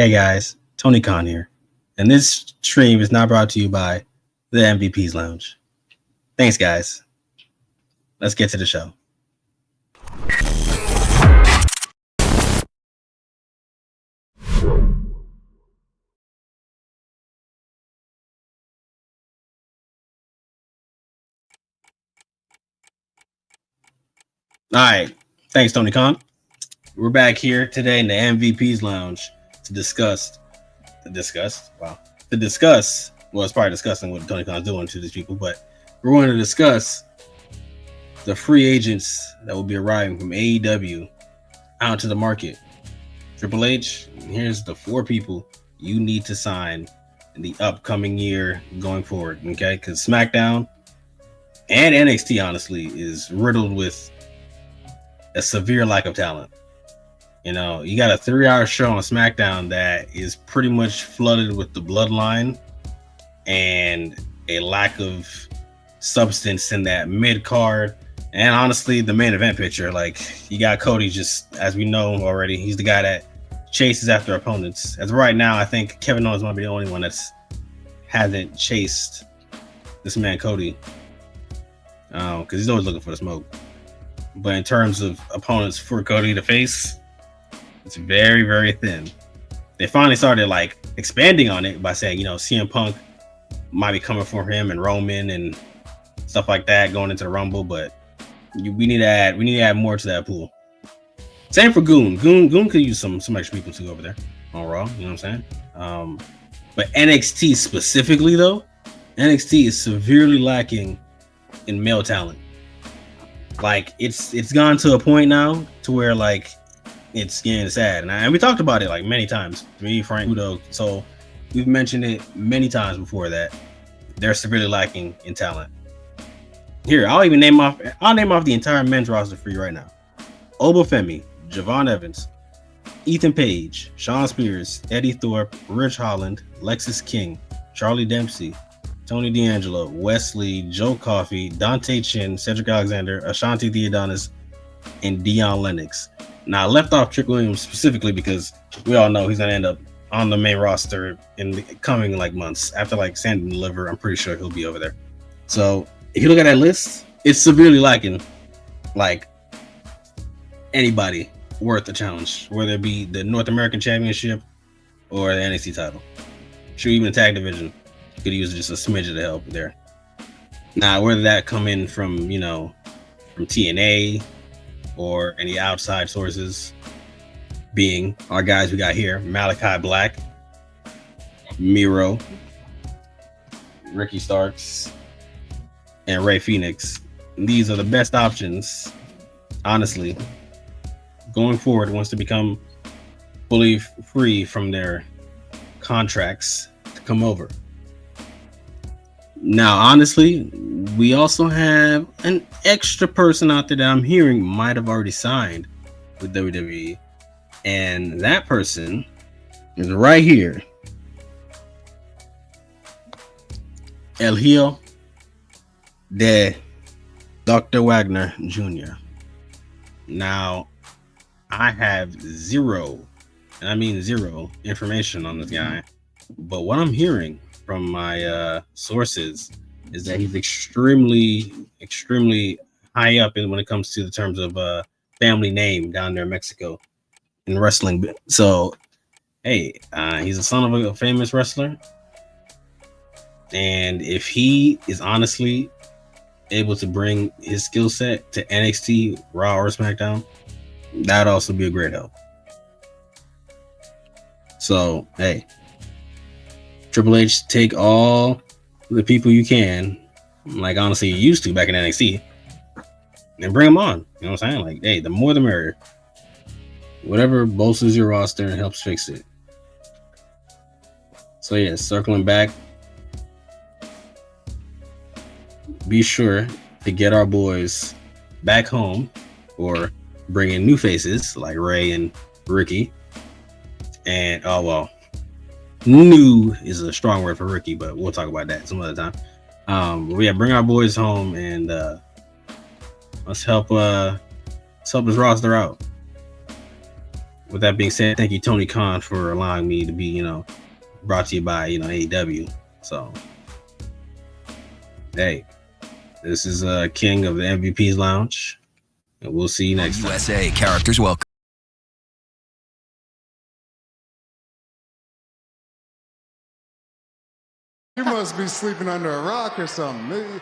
Hey guys, Tony Khan here, and this stream is not brought to you by the MVP's Lounge. Thanks, guys. Let's get to the show. All right, thanks, Tony Khan. We're back here today in the MVP's Lounge to discuss. Well, it's probably discussing what Tony Khan's doing to these people, but we're going to discuss the free agents that will be arriving from AEW out to the market. Triple H, here's the 4 people you need to sign in the upcoming year going forward, okay? Because SmackDown and NXT, honestly, is riddled with a severe lack of talent. You know, you got a 3-hour show on SmackDown that is pretty much flooded with the bloodline and a lack of substance in that mid card. And honestly, the main event picture, like, you got Cody, just as we know already, he's the guy that chases after opponents. As of right now, I think Kevin Owens might be the only one that's hasn't chased this man Cody, because he's always looking for the smoke. But in terms of opponents for Cody to face, it's very, very thin. They finally started like expanding on it by saying, you know, CM Punk might be coming for him and Roman and stuff like that going into the Rumble, but we need to add more to that pool. Same for Goon. Goon could use some extra people too over there on Raw. You know what I'm saying? But NXT specifically, though, NXT is severely lacking in male talent. Like, it's gone to a point now to where, like, it's getting sad. And we talked about it like many times. Me, Frank, Udo. So we've mentioned it many times before that they're severely lacking in talent. Here, I'll name off the entire men's roster for you right now. Obafemi, Javon Evans, Ethan Page, Sean Spears, Eddie Thorpe, Rich Holland, Lexis King, Charlie Dempsey, Tony D'Angelo, Wesley, Joe Coffey, Dante Chin, Cedric Alexander, Ashanti Theodonis, and Dion Lennox. Now, I left off Trick Williams specifically because we all know he's going to end up on the main roster in the coming like months. After like Sand and Deliver, I'm pretty sure he'll be over there. So if you look at that list, it's severely lacking like anybody worth a challenge, whether it be the North American Championship or the NXT title. Sure, even the tag division could use just a smidge of the help there. Now, whether that come in from, you know, from TNA or any outside sources, being our guys we got here, Malachi Black, Miro, Ricky Starks, and Ray Phoenix. These are the best options, honestly, going forward once to become fully free from their contracts to come over. Now, honestly, we also have an extra person out there that I'm hearing might have already signed with WWE. And that person is right here. El Hijo de Dr. Wagner Jr. Now, I have zero, and I mean zero, information on this guy. But what I'm hearing from my sources is that he's extremely high up in when it comes to the terms of family name down there in Mexico in wrestling. So hey, he's a son of a famous wrestler, and if he is honestly able to bring his skill set to NXT, Raw, or SmackDown, that'd also be a great help. So hey, Triple H, take all the people you can, like honestly you used to back in NXT, and bring them on. You know what I'm saying? Like, hey, the more the merrier. Whatever bolsters your roster and helps fix it. So yeah, circling back, be sure to get our boys back home or bring in new faces like Ray and Ricky. And new is a strong word for Ricky, but we'll talk about that some other time. But yeah, bring our boys home and let's help this roster out. with that being said, thank you, Tony Khan, for allowing me to be, brought to you by, AEW. So, hey, this is King of the MVP's Lounge, and we'll see you next time. USA characters welcome. You must be sleeping under a rock or something.